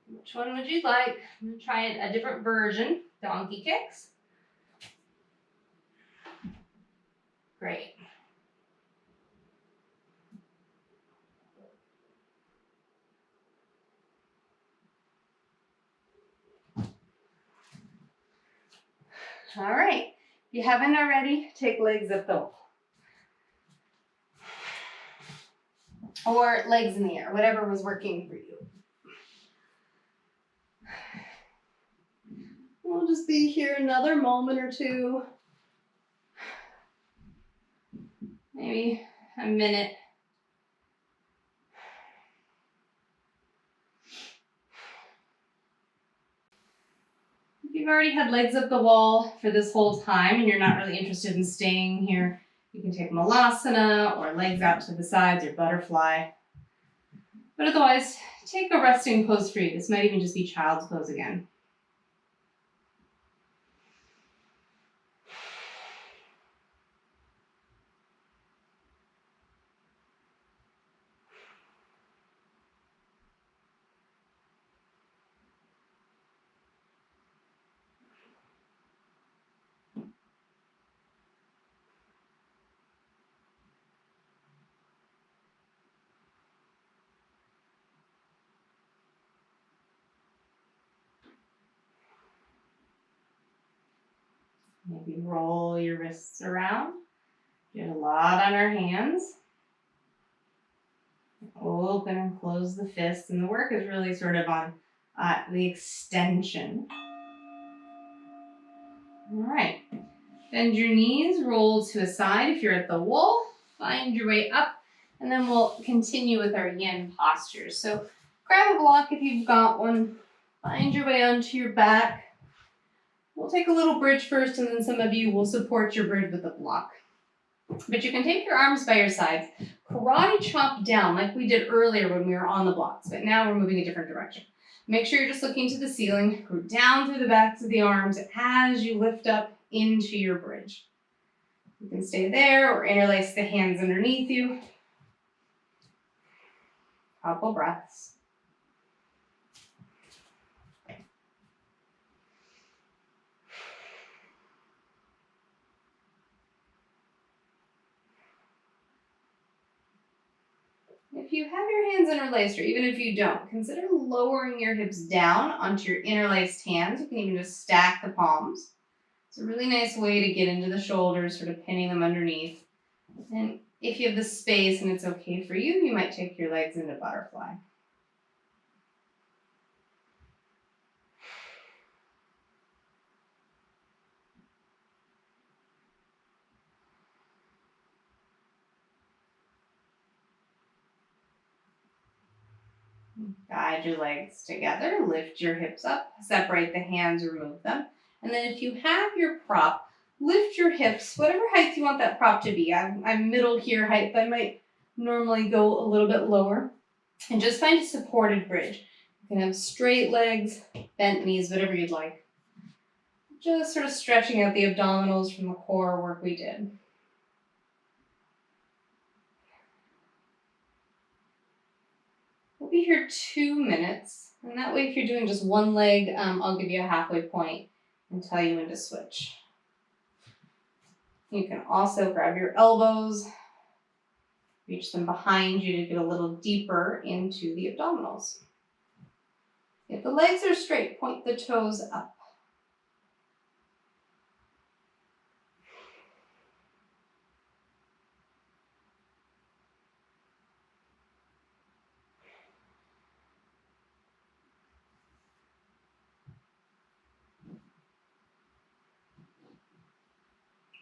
Which one would you like? I'm going to try a different version. Donkey kicks. Great. All right. If you haven't already, take legs at the wall. Or legs in the air, whatever was working for you. We'll just be here another moment or two. Maybe a minute. If you've already had legs up the wall for this whole time and you're not really interested in staying here, you can take Malasana or legs out to the sides or butterfly. But otherwise, take a resting pose for you. This might even just be child's pose again. Maybe roll your wrists around. Get a lot on our hands. Open and close the fists. And the work is really sort of on the extension. All right. Bend your knees, roll to a side. If you're at the wall, find your way up. And then we'll continue with our yin postures. So grab a block if you've got one. Find your way onto your back. We'll take a little bridge first, and then some of you will support your bridge with a block. But you can take your arms by your sides, karate chop down like we did earlier when we were on the blocks, but now we're moving a different direction. Make sure you're just looking to the ceiling, go down through the backs of the arms as you lift up into your bridge. You can stay there or interlace the hands underneath you. Couple breaths. If you have your hands interlaced, or even if you don't, consider lowering your hips down onto your interlaced hands. You can even just stack the palms. It's a really nice way to get into the shoulders, sort of pinning them underneath. And if you have the space and it's okay for you, you might take your legs into butterfly. Guide your legs together, lift your hips up, separate the hands, remove them. And then if you have your prop, lift your hips, whatever height you want that prop to be. I'm middle here height, but I might normally go a little bit lower. And just find a supported bridge. You can have straight legs, bent knees, whatever you'd like. Just sort of stretching out the abdominals from the core work we did. We'll be here 2 minutes, and that way if you're doing just one leg, I'll give you a halfway point and tell you when to switch. You can also grab your elbows, reach them behind you to get a little deeper into the abdominals. If the legs are straight, point the toes up.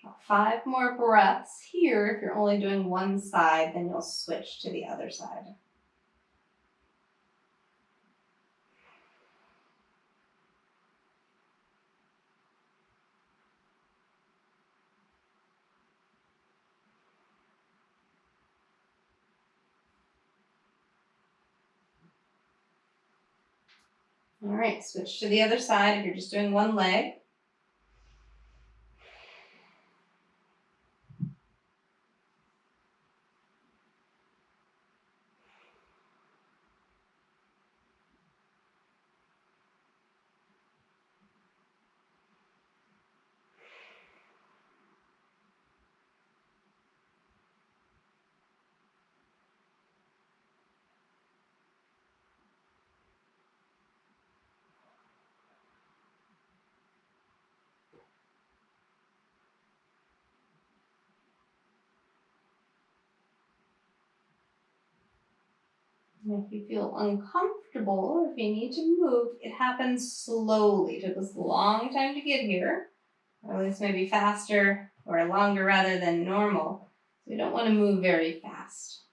About 5 more breaths here. If you're only doing one side, then you'll switch to the other side. All right, switch to the other side if you're just doing one leg. And if you feel uncomfortable or if you need to move, it happens slowly. It took us a long time to get here, or at least maybe faster or longer rather than normal. So we don't want to move very fast.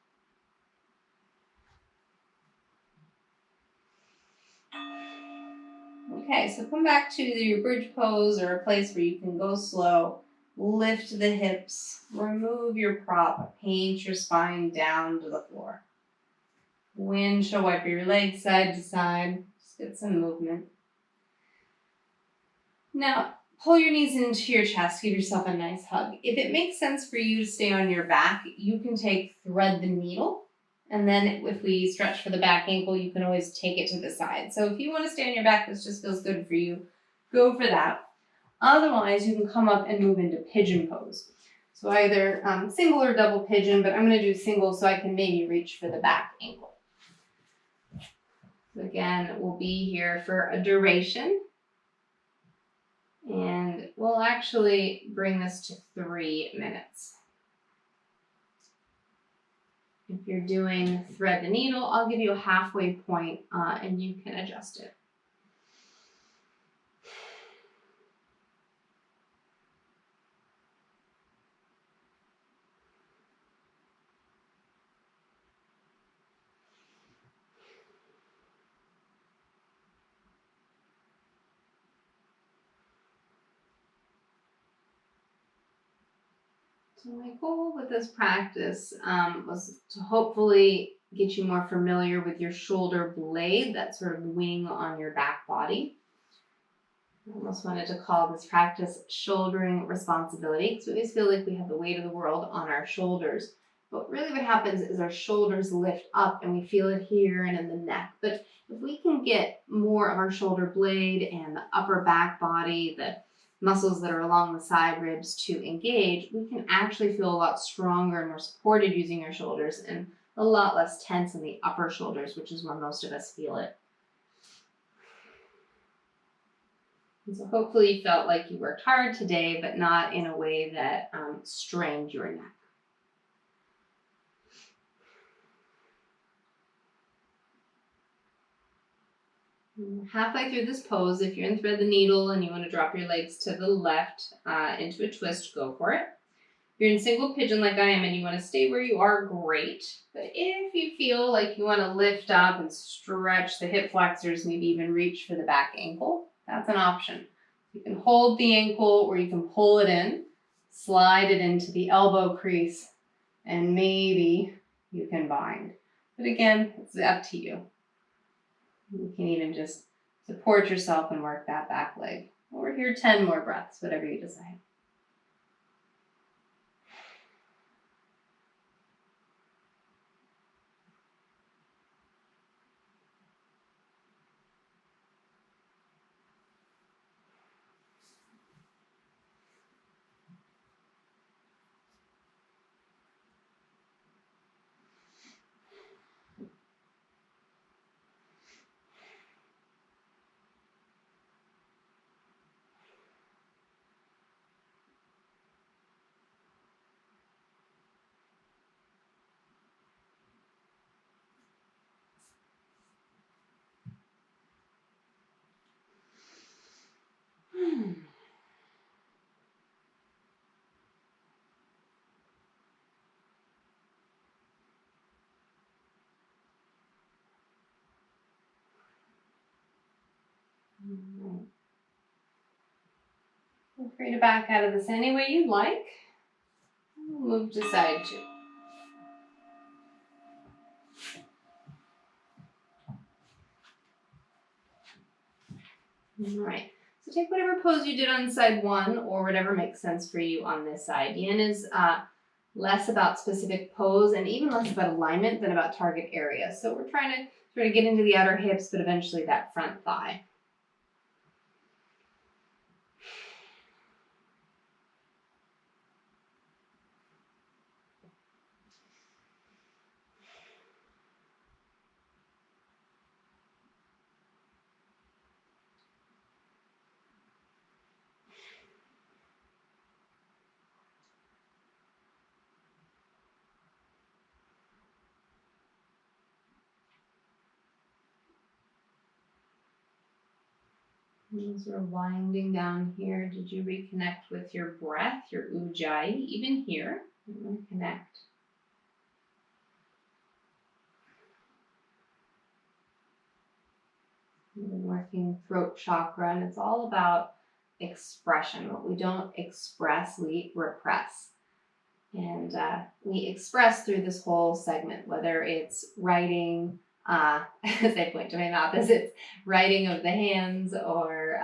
Okay, so come back to either your bridge pose or a place where you can go slow. Lift the hips, remove your prop, paint your spine down to the floor. Windshield wiper your legs side to side. Just get some movement. Now, pull your knees into your chest. Give yourself a nice hug. If it makes sense for you to stay on your back, you can thread the needle. And then if we stretch for the back ankle, you can always take it to the side. So if you want to stay on your back, this just feels good for you, go for that. Otherwise, you can come up and move into pigeon pose. So either single or double pigeon, but I'm going to do single so I can maybe reach for the back ankle. So again, we'll be here for a duration. And we'll actually bring this to 3 minutes. If you're doing thread the needle, I'll give you a halfway point and you can adjust it. So my goal with this practice was to hopefully get you more familiar with your shoulder blade, that sort of wing on your back body. I almost wanted to call this practice shouldering responsibility, because we always feel like we have the weight of the world on our shoulders. But really what happens is our shoulders lift up and we feel it here and in the neck. But if we can get more of our shoulder blade and the upper back body, the muscles that are along the side ribs to engage, we can actually feel a lot stronger and more supported using our shoulders and a lot less tense in the upper shoulders, which is where most of us feel it. And so hopefully you felt like you worked hard today, but not in a way that strained your neck. Halfway through this pose, if you're in thread the needle and you want to drop your legs to the left into a twist, go for it. If you're in single pigeon like I am and you want to stay where you are, great. But if you feel like you want to lift up and stretch the hip flexors, maybe even reach for the back ankle, that's an option. You can hold the ankle or you can pull it in, slide it into the elbow crease, and maybe you can bind. But again, it's up to you. You can even just support yourself and work that back leg. Or here 10 more breaths, whatever you decide. Right. Feel free to back out of this any way you'd like. We'll move to side two. All right. So take whatever pose you did on side one or whatever makes sense for you on this side. Yin is less about specific pose and even less about alignment than about target area. So we're trying to sort of get into the outer hips, but eventually that front thigh. As we're winding down here, did you reconnect with your breath, your ujjayi, even here? Connect. We've been working throat chakra, and it's all about expression. What we don't express, we repress. And we express through this whole segment, whether it's writing, as I point to my mouth, as it's writing of the hands, or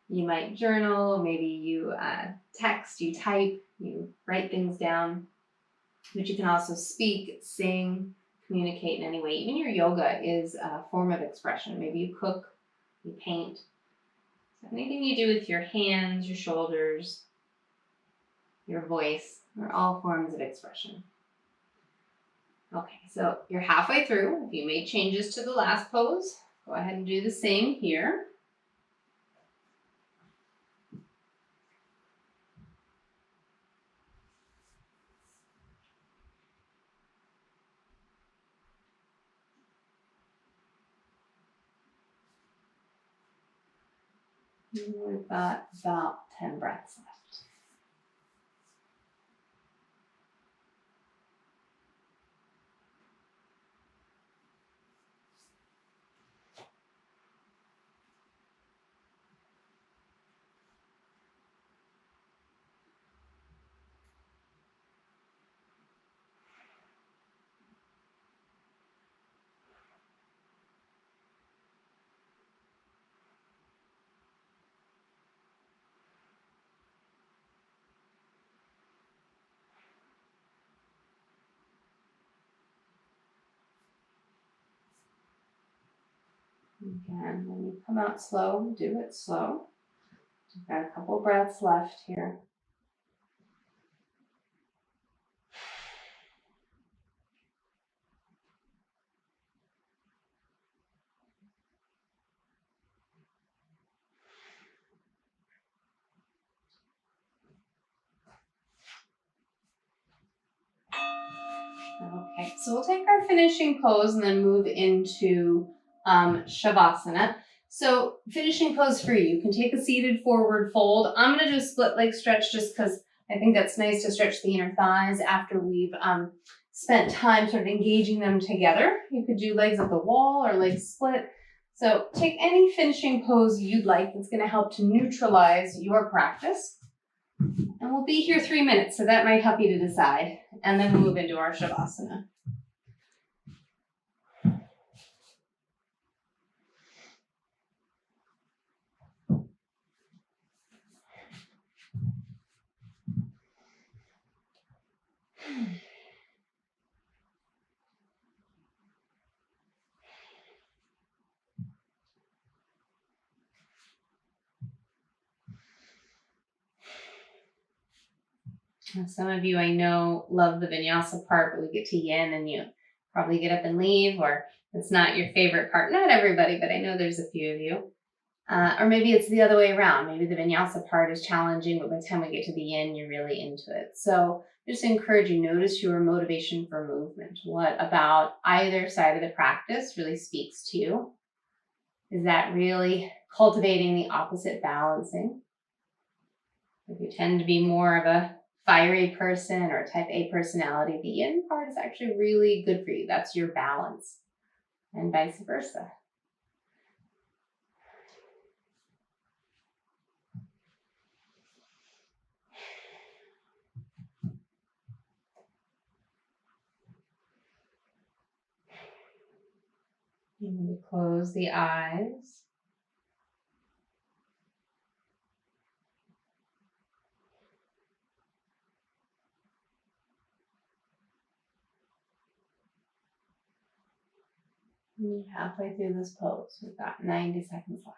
you might journal, maybe you text, you type, you write things down, but you can also speak, sing, communicate in any way. Even your yoga is a form of expression. Maybe you cook, you paint. So anything you do with your hands, your shoulders, your voice are all forms of expression. Okay, so you're halfway through. If you made changes to the last pose, go ahead and do the same here. We've got about 10 breaths left. Again, when you come out slow, do it slow. We've got a couple breaths left here. Okay, so we'll take our finishing pose and then move into Shavasana. So finishing pose for you, you can take a seated forward fold. I'm going to do a split leg stretch just because I think that's nice to stretch the inner thighs after we've spent time sort of engaging them together. You could do legs at the wall or legs split. So take any finishing pose you'd like that's going to help to neutralize your practice. And we'll be here 3 minutes, so that might help you to decide. And then we'll move into our Shavasana. Some of you I know love the vinyasa part, but we get to yin and you probably get up and leave, or it's not your favorite part. Not everybody, but I know there's a few of you. Or maybe it's the other way around. Maybe the vinyasa part is challenging, but by the time we get to the yin, you're really into it. So just encourage you, notice your motivation for movement. What about either side of the practice really speaks to you? Is that really cultivating the opposite balancing? If you tend to be more of a fiery person or type A personality, the yin part is actually really good for you. That's your balance, and vice versa. You need to close the eyes. You're halfway through this pose. We've got 90 seconds left.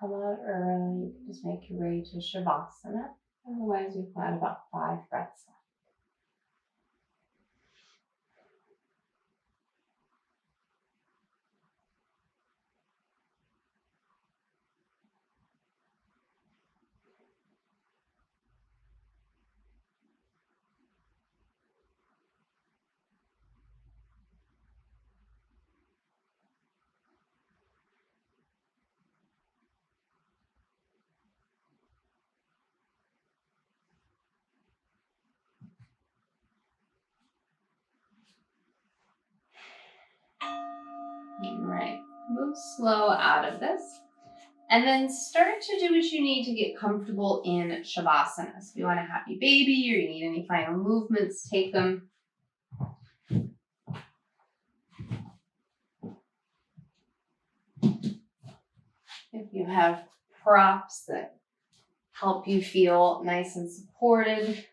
Come out early, just make your way to Shavasana. Otherwise, we've got about 5 breaths left. All right, move slow out of this. And then start to do what you need to get comfortable in Shavasana. So if you want a happy baby or you need any final movements, take them. If you have props that help you feel nice and supported,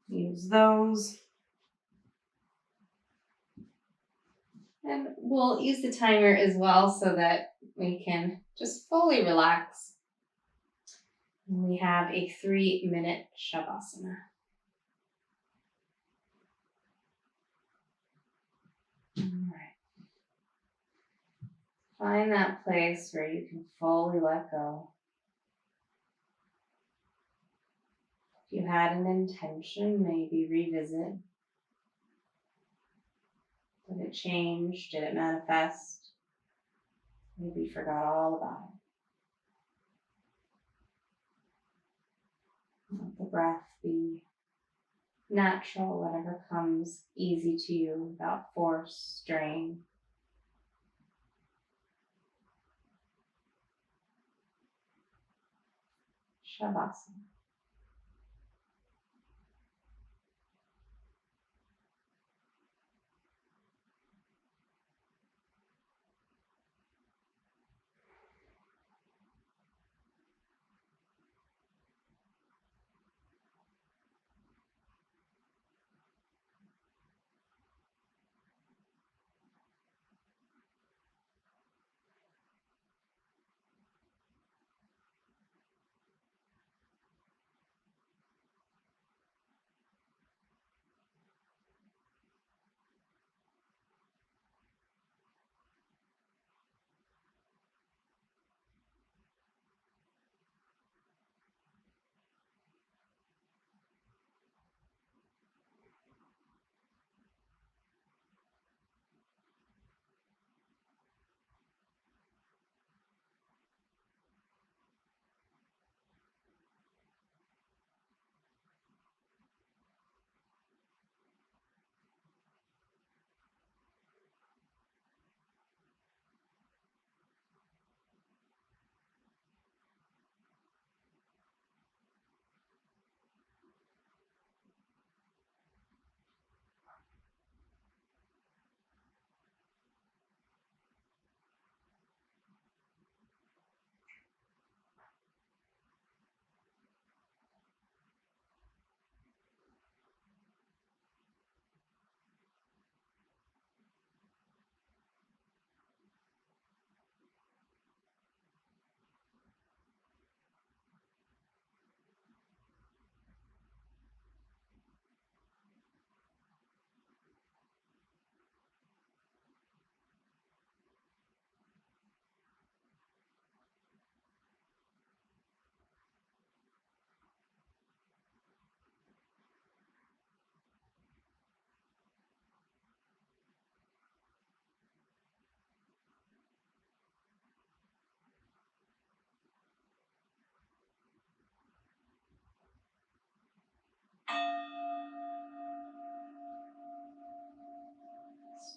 use those. And we'll use the timer as well so that we can just fully relax. And we have a 3-minute Shavasana. All right. Find that place where you can fully let go. If you had an intention, maybe revisit. Did it change? Did it manifest? Maybe you forgot all about it. Let the breath be natural, whatever comes easy to you without force, strain. Shavasana.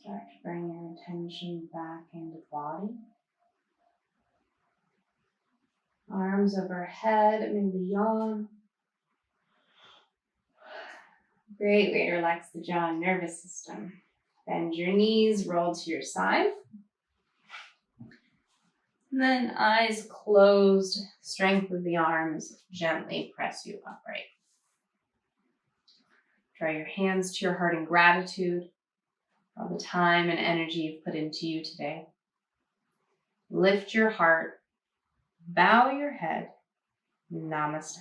Start to bring your attention back into the body. Arms overhead, maybe yawn. Great way to relax the jaw and nervous system. Bend your knees, roll to your side. And then eyes closed, strength of the arms, gently press you upright. Draw your hands to your heart in gratitude for all the time and energy you've put into you today. Lift your heart, bow your head. Namaste.